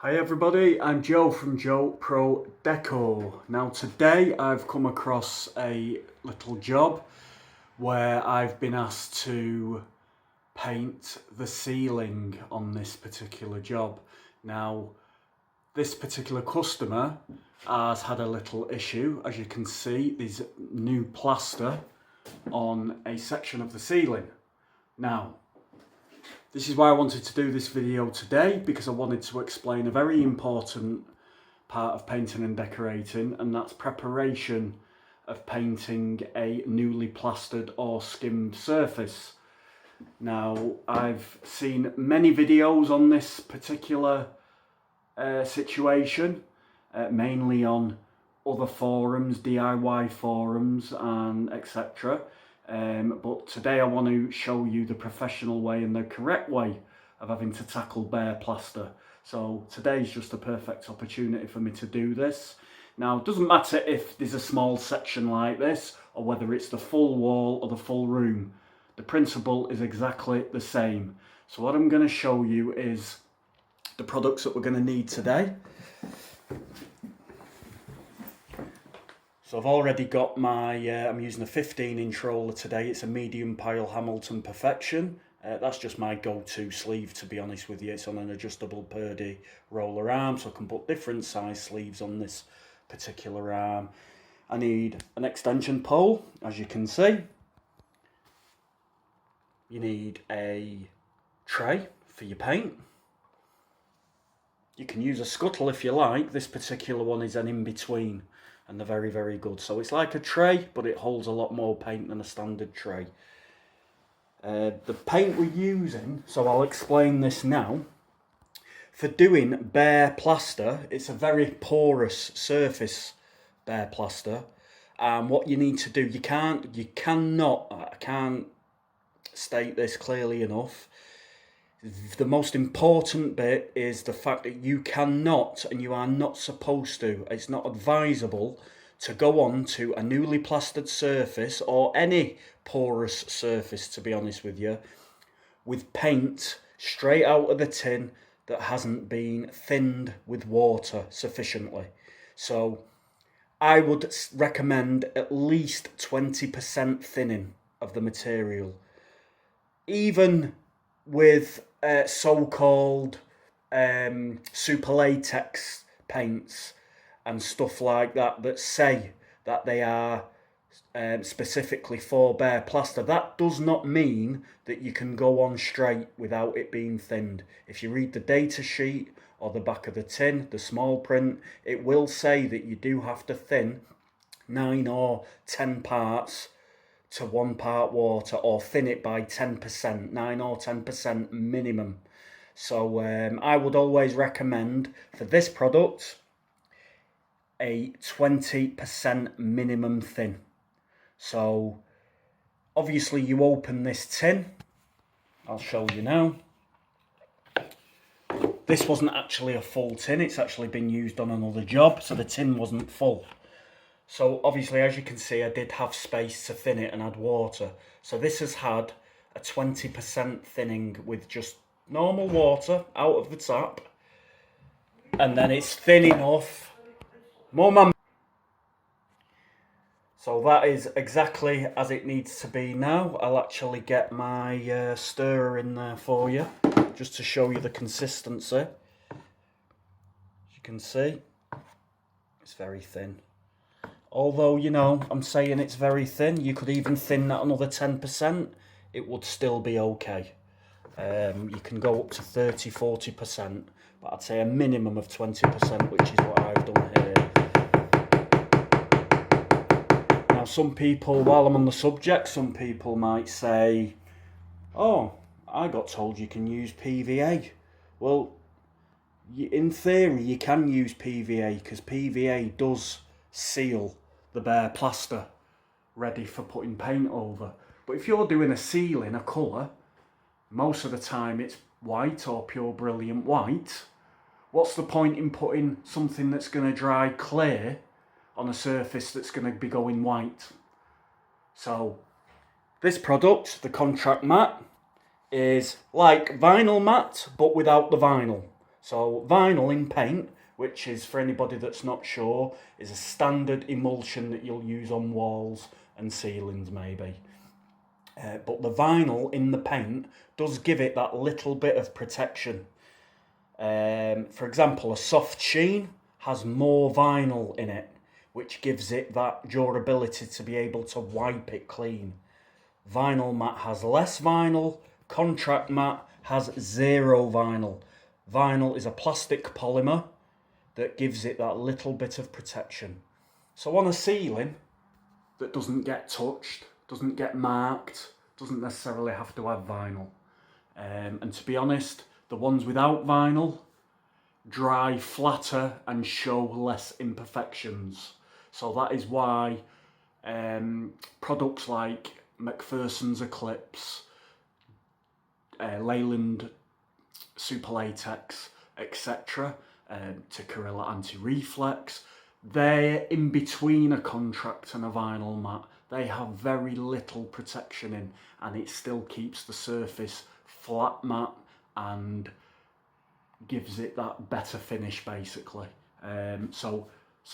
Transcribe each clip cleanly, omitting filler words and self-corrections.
Hi everybody, I'm Joe from Joe Pro Deco. Now today I've come across a little job where I've been asked to paint the ceiling on this particular job. Now this particular customer has had a little issue. As you can see, there's new plaster on a section of the ceiling. Now this is why I wanted to do this video today, because I wanted to explain a very important part of painting and decorating, and that's preparation of painting a newly plastered or skimmed surface. Now, I've seen many videos on this particular situation, mainly on other forums, DIY forums and etc. But today I want to show you the professional way and the correct way of having to tackle bare plaster. So today's just a perfect opportunity for me to do this. Now it doesn't matter if there's a small section like this or whether it's the full wall or the full room. The principle is exactly the same. So what I'm going to show you is the products that we're going to need today. So I've already got my, I'm using a 15-inch roller today. It's a medium pile Hamilton Perfection. That's just my go-to sleeve, to be honest with you. It's on an adjustable Purdy roller arm, so I can put different size sleeves on this particular arm. I need an extension pole, as you can see. You need a tray for your paint. You can use a scuttle if you like. This particular one is an in-between, and they're very, very good. So it's like a tray, but it holds a lot more paint than a standard tray. The paint we're using, so I'll explain this now. For doing bare plaster, it's a very porous surface, bare plaster. And what you need to do, I can't state this clearly enough. The most important bit is the fact that you cannot, and you are not supposed to, it's not advisable to go on to a newly plastered surface or any porous surface, to be honest with you, with paint straight out of the tin that hasn't been thinned with water sufficiently. So I would recommend at least 20% thinning of the material. Even with so-called super latex paints and stuff like that that say that they are specifically for bare plaster, that does not mean that you can go on straight without it being thinned. If you read the data sheet or the back of the tin, the small print, it will say that you do have to thin 9 or 10 parts to 1 part water, or thin it by 10%, 9 or 10% minimum. So I would always recommend for this product a 20% minimum thin. So obviously you open this tin, I'll show you now. This wasn't actually a full tin, it's actually been used on another job, so the tin wasn't full. So obviously, as you can see, I did have space to thin it and add water. So this has had a 20% thinning with just normal water out of the tap. And then it's thin enough. So that is exactly as it needs to be now. I'll actually get my stirrer in there for you, just to show you the consistency. As you can see, it's very thin. Although, you know, I'm saying it's very thin, you could even thin that another 10%, it would still be okay. You can go up to 30-40%, but I'd say a minimum of 20%, which is what I've done here. Now, some people, while I'm on the subject, some people might say, oh, I got told you can use PVA. Well, in theory, you can use PVA, because PVA does seal the bare plaster ready for putting paint over. But if you're doing a ceiling, a colour, most of the time it's white or pure brilliant white. What's the point in putting something that's going to dry clear on a surface that's going to be going white? So this product, the contract mat, is like vinyl mat but without the vinyl. So vinyl in paint, which is, for anybody that's not sure, is a standard emulsion that you'll use on walls and ceilings maybe. But the vinyl in the paint does give it that little bit of protection. For example, a soft sheen has more vinyl in it, which gives it that durability to be able to wipe it clean. Vinyl matte has less vinyl. Contract matte has zero vinyl. Vinyl is a plastic polymer that gives it that little bit of protection. So on a ceiling that doesn't get touched, doesn't get marked, doesn't necessarily have to have vinyl. And to be honest, the ones without vinyl dry flatter and show less imperfections. So that is why products like McPherson's Eclipse, Leyland Super Latex, etc., Tikkurila Anti-Reflex, they're in between a contract and a vinyl mat. They have very little protection in, and it still keeps the surface flat matte and gives it that better finish basically. So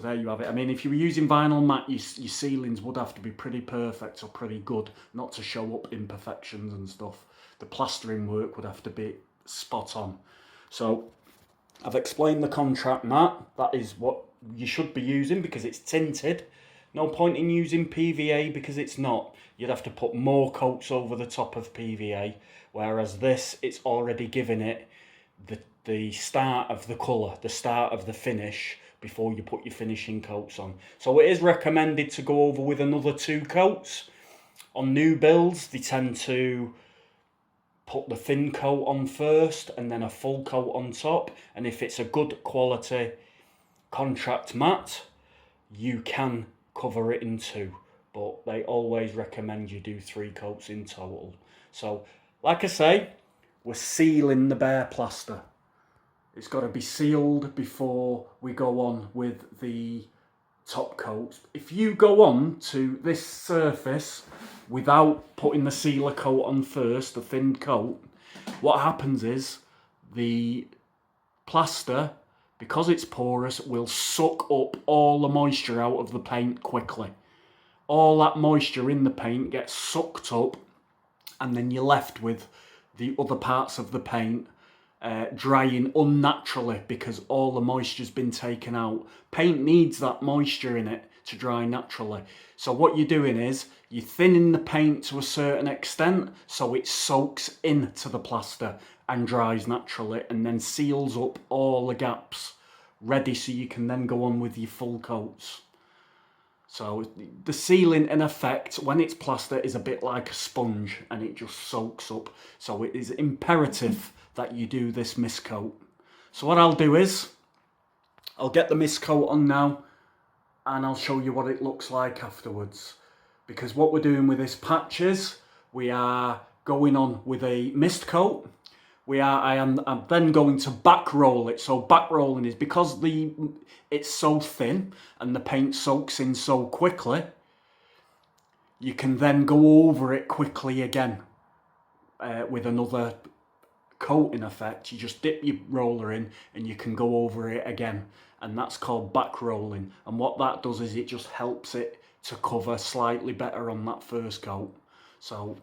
there you have it. I mean, if you were using vinyl matte, your ceilings would have to be pretty perfect or pretty good not to show up imperfections and stuff. The plastering work would have to be spot on. So I've explained the contract matte. That is what you should be using because it's tinted. No point in using PVA because it's not. You'd have to put more coats over the top of PVA, whereas this, it's already given it the start of the colour, the start of the finish before you put your finishing coats on. So it is recommended to go over with another 2 coats. On new builds, they tend to put the thin coat on first and then a full coat on top. And if it's a good quality contract matte, you can cover it in 2. But they always recommend you do 3 coats in total. So, like I say, we're sealing the bare plaster. It's got to be sealed before we go on with the top coat. If you go on to this surface without putting the sealer coat on first, the thin coat, what happens is the plaster, because it's porous, will suck up all the moisture out of the paint quickly. All that moisture in the paint gets sucked up, and then you're left with the other parts of the paint drying unnaturally because all the moisture's been taken out. Paint needs that moisture in it to dry naturally. So what you're doing is you're thinning the paint to a certain extent so it soaks into the plaster and dries naturally and then seals up all the gaps, ready so you can then go on with your full coats. So the sealing, in effect, when it's plaster, is a bit like a sponge and it just soaks up. So it is imperative that you do this mist coat. So what I'll do is, I'll get the mist coat on now and Then I'll show you what it looks like afterwards. Because what we're doing with this patch is we are going on with a mist coat. I'm then going to back roll it. So back rolling is because it's so thin and the paint soaks in so quickly, you can then go over it quickly again with another coat in effect. You just dip your roller in and you can go over it again, and that's called back rolling. And what that does is it just helps it to cover slightly better on that first coat. So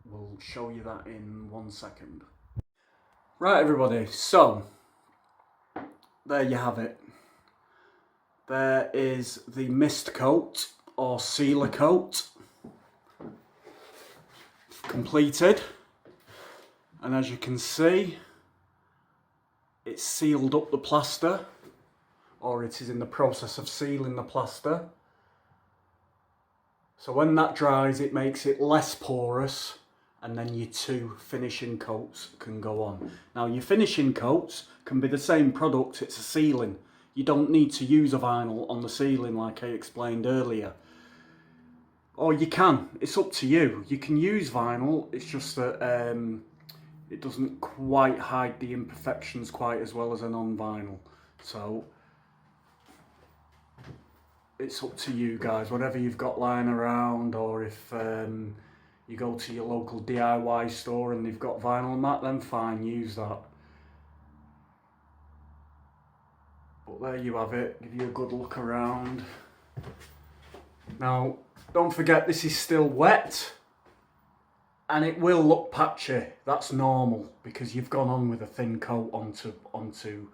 we'll show you that in 1 second. Right everybody, so there you have it. There is the mist coat or sealer coat completed, and as you can see, it's sealed up the plaster, or it is in the process of sealing the plaster. So when that dries, it makes it less porous, and then your two finishing coats can go on. Now your finishing coats can be the same product, it's a sealing. You don't need to use a vinyl on the ceiling like I explained earlier. Or you can, it's up to you. You can use vinyl, it's just that it doesn't quite hide the imperfections quite as well as a non-vinyl. So it's up to you guys, whatever you've got lying around, or if you go to your local DIY store and they've got vinyl mat, then fine, use that. But there you have it, give you a good look around. Now, don't forget this is still wet and it will look patchy. That's normal because you've gone on with a thin coat onto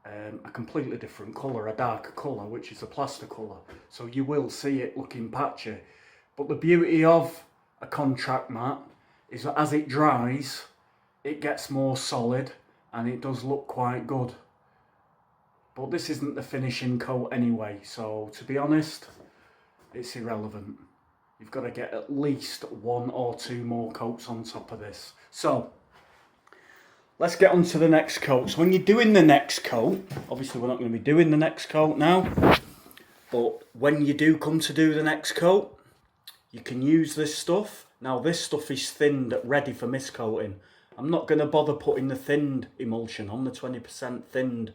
a completely different colour, a darker colour, which is a plaster colour. So you will see it looking patchy. But the beauty of a contract mat is that as it dries, it gets more solid and it does look quite good. But this isn't the finishing coat anyway, so to be honest, it's irrelevant. You've got to get at least 1 or 2 more coats on top of this. So, let's get on to the next coat. So when you're doing the next coat, obviously we're not going to be doing the next coat now, but when you do come to do the next coat, you can use this stuff. Now this stuff is thinned, ready for mist coating. I'm not going to bother putting the thinned emulsion on, the 20% thinned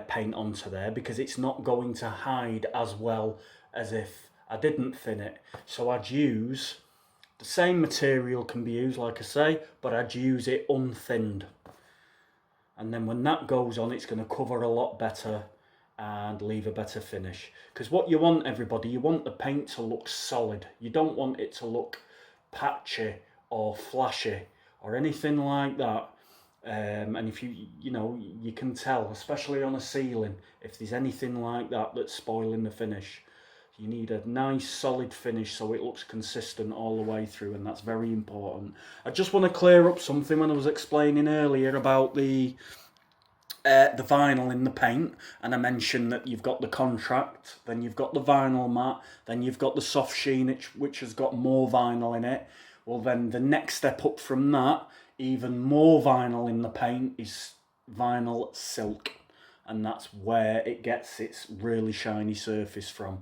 paint onto there, because it's not going to hide as well as if I didn't thin it. So I'd use the same material, can be used like I say, but I'd use it unthinned. And then when that goes on, it's going to cover a lot better and leave a better finish. Because what you want, everybody, you want the paint to look solid. You don't want it to look patchy or flashy or anything like that. And if you know, you can tell, especially on a ceiling, if there's anything like that that's spoiling the finish. You need a nice solid finish so it looks consistent all the way through, and that's very important. I just want to clear up something when I was explaining earlier about the vinyl in the paint, and I mentioned that you've got the contract, then you've got the vinyl mat, then you've got the soft sheen which has got more vinyl in it. Well, then the next step up from that, even more vinyl in the paint, is vinyl silk, and that's where it gets its really shiny surface from.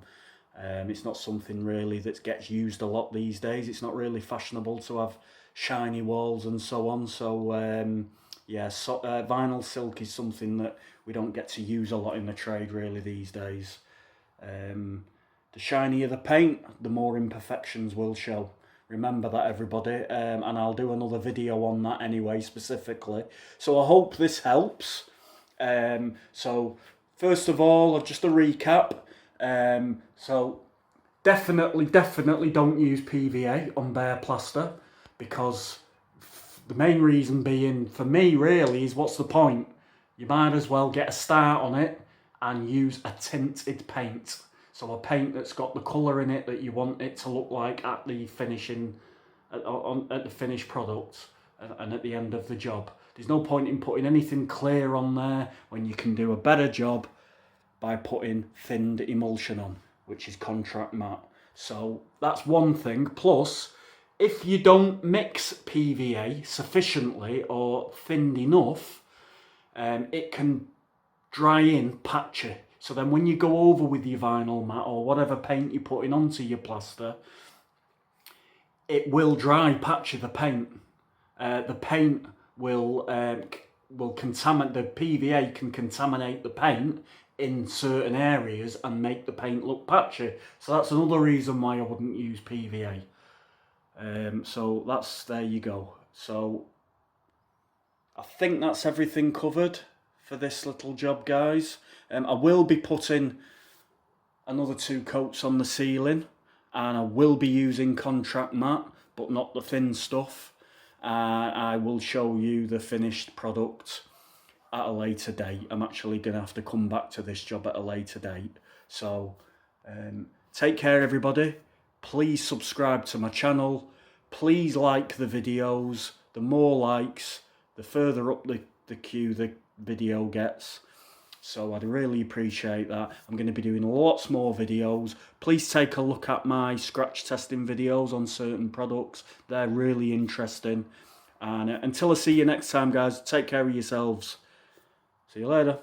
It's not something really that gets used a lot these days. It's not really fashionable to have shiny walls and so on. So yeah, vinyl silk is something that we don't get to use a lot in the trade really these days. The shinier the paint, the more imperfections will show. Remember that, everybody, and I'll do another video on that anyway, specifically. So I hope this helps. So first of all, just a recap. So definitely don't use PVA on bare plaster, because the main reason being, for me really, is what's the point? You might as well get a start on it and use a tinted paint. So a paint that's got the colour in it that you want it to look like at the finishing, at the finished product and at the end of the job. There's no point in putting anything clear on there when you can do a better job by putting thinned emulsion on, which is contract matte. So that's one thing. Plus, if you don't mix PVA sufficiently or thinned enough, it can dry in patchy. So then when you go over with your vinyl mat or whatever paint you're putting onto your plaster, it will dry patchy the paint. The paint will contaminate, the PVA can contaminate the paint in certain areas and make the paint look patchy. So that's another reason why I wouldn't use PVA. So there you go. So I think that's everything covered for this little job, guys. I will be putting another 2 coats on the ceiling, and I will be using contract matte, but not the thin stuff. I will show you the finished product at a later date. I'm actually going to have to come back to this job at a later date. So take care, everybody. Please subscribe to my channel. Please like the videos. The more likes, the further up the queue the video gets. So I'd really appreciate that. I'm going to be doing lots more videos. Please take a look at my scratch testing videos on certain products. They're really interesting. And until I see you next time, guys, take care of yourselves. See you later.